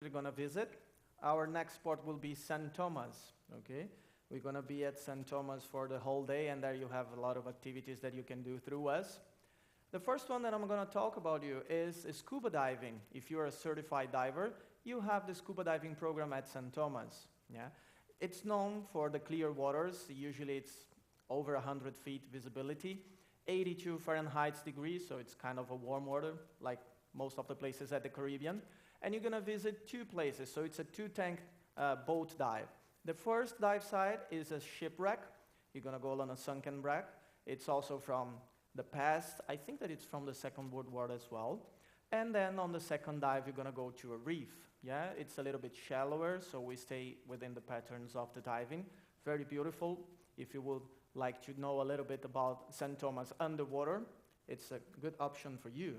we're going to visit. Our next spot will be St. Thomas, okay? We're going to be at St. Thomas for the whole day, and there you have a lot of activities that you can do through us. The first one that I'm going to talk about you is scuba diving. If you're a certified diver, you have the scuba diving program at St. Thomas. Yeah? It's known for the clear waters. Usually it's over 100 feet visibility, 82 Fahrenheit degrees, so it's kind of a warm water, like most of the places at the Caribbean. And you're going to visit two places, so it's a two-tank boat dive. The first dive site is a shipwreck. You're going to go on a sunken wreck. It's also from the past. I think that it's from the Second World War as well. And then on the second dive, you're going to go to a reef. Yeah, it's a little bit shallower, so we stay within the patterns of the diving. Very beautiful. If you would like to know a little bit about St. Thomas underwater, it's a good option for you.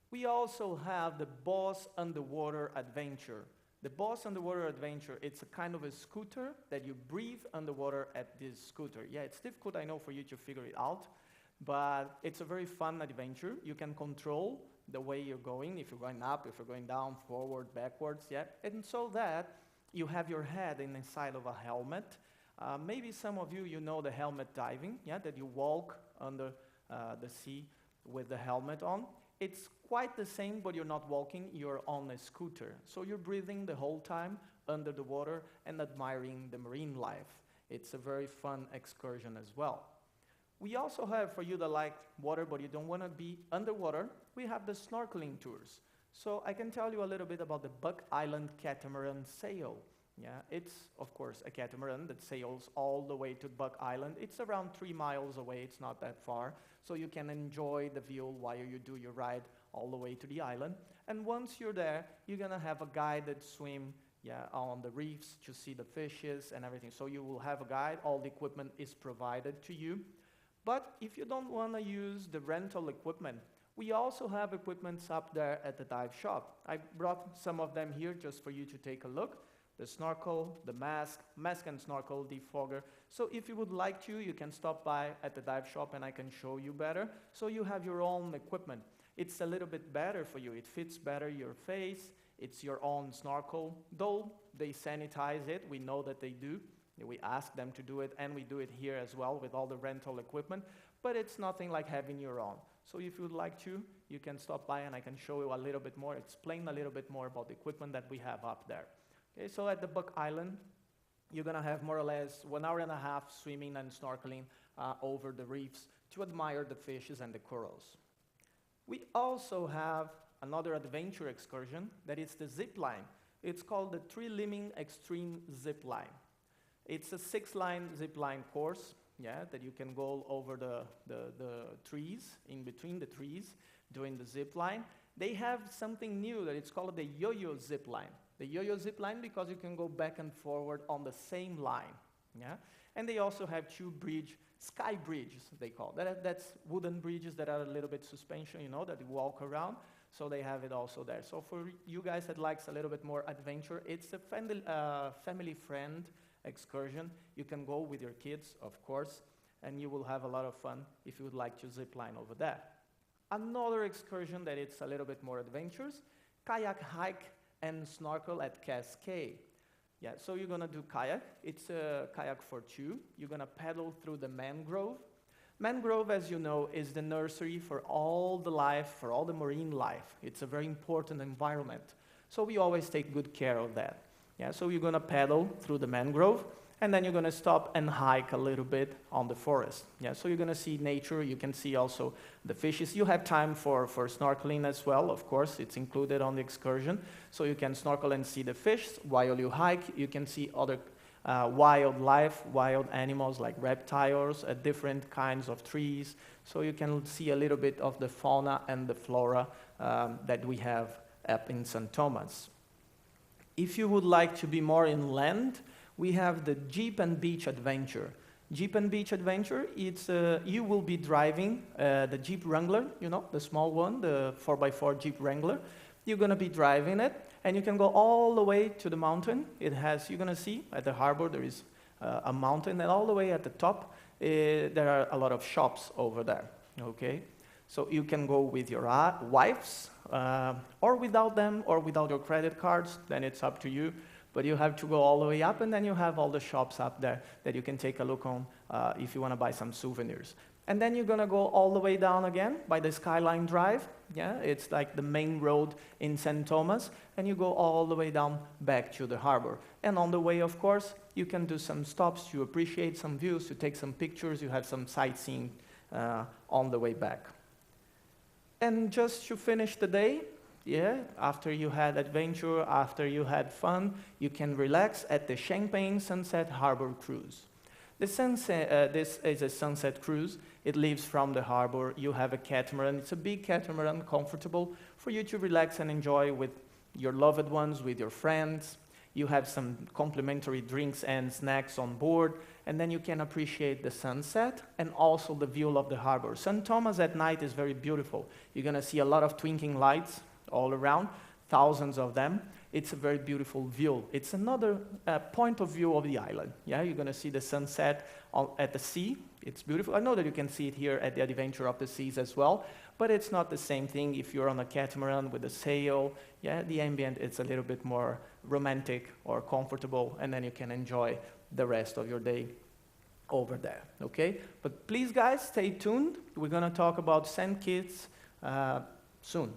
We also have the Boss Underwater Adventure. The Boss Underwater Adventure, it's a kind of a scooter that you breathe underwater at this scooter. Yeah, it's difficult, I know, for you to figure it out, but it's a very fun adventure. You can control the way you're going, if you're going up, if you're going down, forward, backwards, yeah. And so that you have your head inside of a helmet. Maybe some of you, you know the helmet diving, yeah, that you walk under the sea with the helmet on. It's quite the same, but you're not walking, you're on a scooter. So you're breathing the whole time under the water and admiring the marine life. It's a very fun excursion as well. We also have, for you that like water, but you don't want to be underwater, we have the snorkeling tours. So I can tell you a little bit about the Buck Island Catamaran Sail. Yeah, it's, of course, a catamaran that sails all the way to Buck Island. It's around 3 miles away, it's not that far. So you can enjoy the view while you do your ride all the way to the island. And once you're there, you're going to have a guided swim on the reefs to see the fishes and everything. So you will have a guide, all the equipment is provided to you. But if you don't want to use the rental equipment, we also have equipments up there at the dive shop. I brought some of them here just for you to take a look. The snorkel, the mask and snorkel, defogger. So if you would like to, you can stop by at the dive shop and I can show you better. So you have your own equipment. It's a little bit better for you. It fits better your face. It's your own snorkel. Though they sanitize it, we know that they do. We ask them to do it, and we do it here as well with all the rental equipment. But it's nothing like having your own. So if you would like to, you can stop by and I can show you a little bit more, explain a little bit more about the equipment that we have up there. Okay, so at the Buck Island, you're going to have more or less 1.5 hours swimming and snorkeling over the reefs to admire the fishes and the corals. We also have another adventure excursion that is the zip line. It's called the Tree-Limbing Extreme Zip Line. It's a 6-line zip line course, yeah, that you can go over the trees, in between the trees, doing the zip line. They have something new that it's called the yo-yo zip line. The yo-yo zip line because you can go back and forward on the same line, yeah. And they also have 2 sky bridges, they call that's wooden bridges that are a little bit suspension, you know, that you walk around. So they have it also there. So for you guys that likes a little bit more adventure, it's a family friend excursion. You can go with your kids, of course, and you will have a lot of fun if you would like to zip line over there. Another excursion that it's a little bit more adventurous, kayak hike and snorkel at Cascade. Yeah, so you're going to do kayak. It's a kayak for 2. You're going to paddle through the mangrove. Mangrove, as you know, is the nursery for all the life, for all the marine life. It's a very important environment. So we always take good care of that. Yeah, so you're going to paddle through the mangrove, and then you're going to stop and hike a little bit on the forest. Yeah, so you're going to see nature. You can see also the fishes. You have time for snorkeling as well, of course. It's included on the excursion. So you can snorkel and see the fish. While you hike, you can see other wildlife, wild animals like reptiles, different kinds of trees. So you can see a little bit of the fauna and the flora that we have up in St. Thomas. If you would like to be more inland, we have the Jeep and Beach Adventure. Jeep and Beach Adventure, it's you will be driving the Jeep Wrangler, you know, the small one, the 4x4 Jeep Wrangler. You're going to be driving it, and you can go all the way to the mountain. It has, you're going to see at the harbor there is a mountain, and all the way at the top there are a lot of shops over there. Okay, So you can go with your wives, or without them, or without your credit cards, then it's up to you. But you have to go all the way up, and then you have all the shops up there that you can take a look on if you want to buy some souvenirs. And then you're going to go all the way down again by the Skyline Drive. Yeah, it's like the main road in St. Thomas, and you go all the way down back to the harbor. And on the way, of course, you can do some stops to appreciate some views, to take some pictures, you have some sightseeing on the way back. And just to finish the day, yeah, after you had adventure, after you had fun, you can relax at the Champagne Sunset Harbor Cruise. This is a sunset cruise. It leaves from the harbor. You have a catamaran. It's a big catamaran, comfortable for you to relax and enjoy with your loved ones, with your friends. You have some complimentary drinks and snacks on board, and then you can appreciate the sunset and also the view of the harbor. St. Thomas at night is very beautiful. You're going to see a lot of twinkling lights all around, thousands of them. It's a very beautiful view. It's another point of view of the island. Yeah, you're going to see the sunset at the sea. It's beautiful. I know that you can see it here at the Adventure of the Seas as well, but it's not the same thing if you're on a catamaran with a sail. Yeah, the ambient is a little bit more romantic or comfortable, and then you can enjoy the rest of your day over there, okay? But please, guys, stay tuned. We're going to talk about St. Kitts soon.